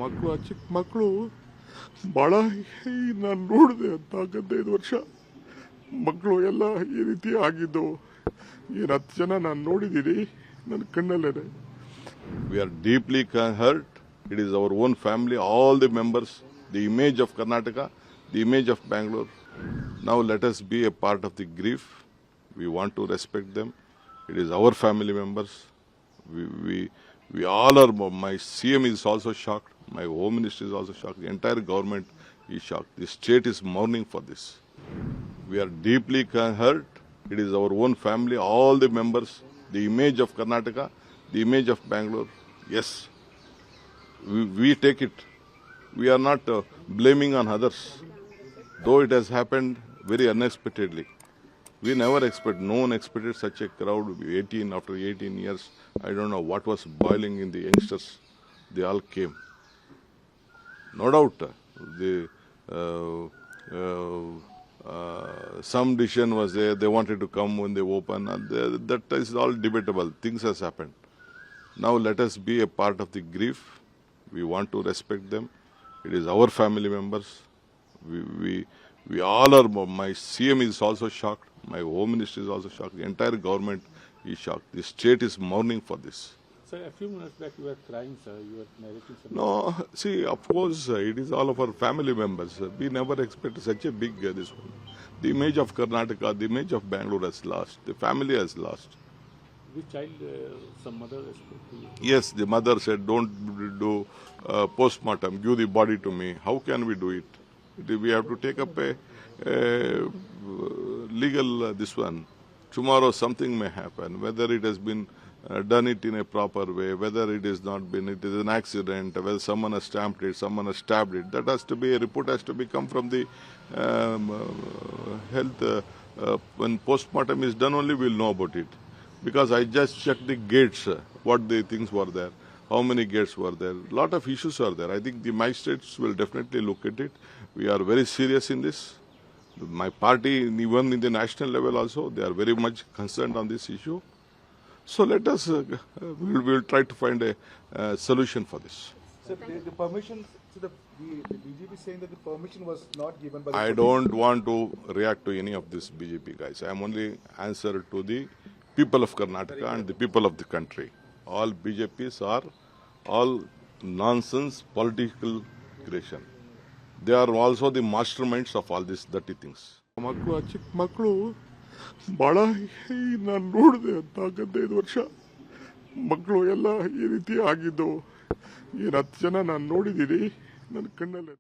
ಮಕ್ಕಳು ಚಿಕ್ಕ ಮಕ್ಕಳು ಭಾಳ ನಾನು ನೋಡಿದೆ ಅಂತ 15 ವರ್ಷ ಮಕ್ಕಳು ಎಲ್ಲ ಈ ರೀತಿ ಆಗಿದ್ದು ಏನು 10 ಜನ ನಾನು ನೋಡಿದ್ದೀನಿ ನನ್ನ ಕಣ್ಣಲ್ಲೇ. We are deeply hurt. It is our own family, all the members, the image of Karnataka, the image of Bangalore. Now let us be a part of the grief. We want to respect them. It is our family members. We all are, my CM is also shocked. My Home Minister is also shocked. The entire government is shocked. The state is mourning for this. We are deeply hurt. It is our own family, all the members, the image of Karnataka, the image of Bangalore. Yes, we take it. We are not blaming on others, though it has happened very unexpectedly. We never expect, no one expected such a crowd. After 18 years, I don't know what was boiling in the youngsters. They all came. No doubt, some decision was there. They wanted to come when they open. And that is all debatable. Things has happened. Now let us be a part of the grief. We want to respect them. It is our family members. We all are, my CM is also shocked. My Home Minister is also shocked. The entire government is shocked. The state is mourning for this. Sir, a few minutes back you were crying, sir. You were narrating something. No, see, of course, it is all of our family members. We never expected such a big this one. The image of Karnataka, the image of Bangalore has lost. The family has lost. Which child, some mother spoke to you? Yes, the mother said, don't do postmortem, give the body to me. How can we do it? We have to take up a legal this one. Tomorrow something may happen, whether it has been done it in a proper way, whether it is not been, it is an accident, whether someone has stamped it, someone has stabbed it. That has to be, a report has to be come from the health. When postmortem is done only we will know about it. Because I just checked the gates, what the things were there, how many gates were there. A lot of issues are there. I think the magistrates will definitely look at it. We are very serious in this. My party, even in the national level also, they are very much concerned on this issue. So let us, we will try to find a solution for this. So the permission, so the BJP is saying that the permission was not given by the I don't want to react to any of this BJP guys. I am only answer to the people of Karnataka and the people of the country. All BJPs are all nonsense political creation. They are also the masterminds of all these dirty things. ಮಕ್ಕಳು ಚಿಕ್ಕ ಮಕ್ಕಳು ಭಾಳ ನಾನು ನೋಡಿದೆ ಅಂತ 15 ವರ್ಷ ಮಕ್ಕಳು ಎಲ್ಲ ಈ ರೀತಿ ಆಗಿದ್ದು ಏನು 10 ಜನ ನಾನು ನೋಡಿದ್ದೀನಿ ನನ್ನ ಕಣ್ಣಲ್ಲೇ.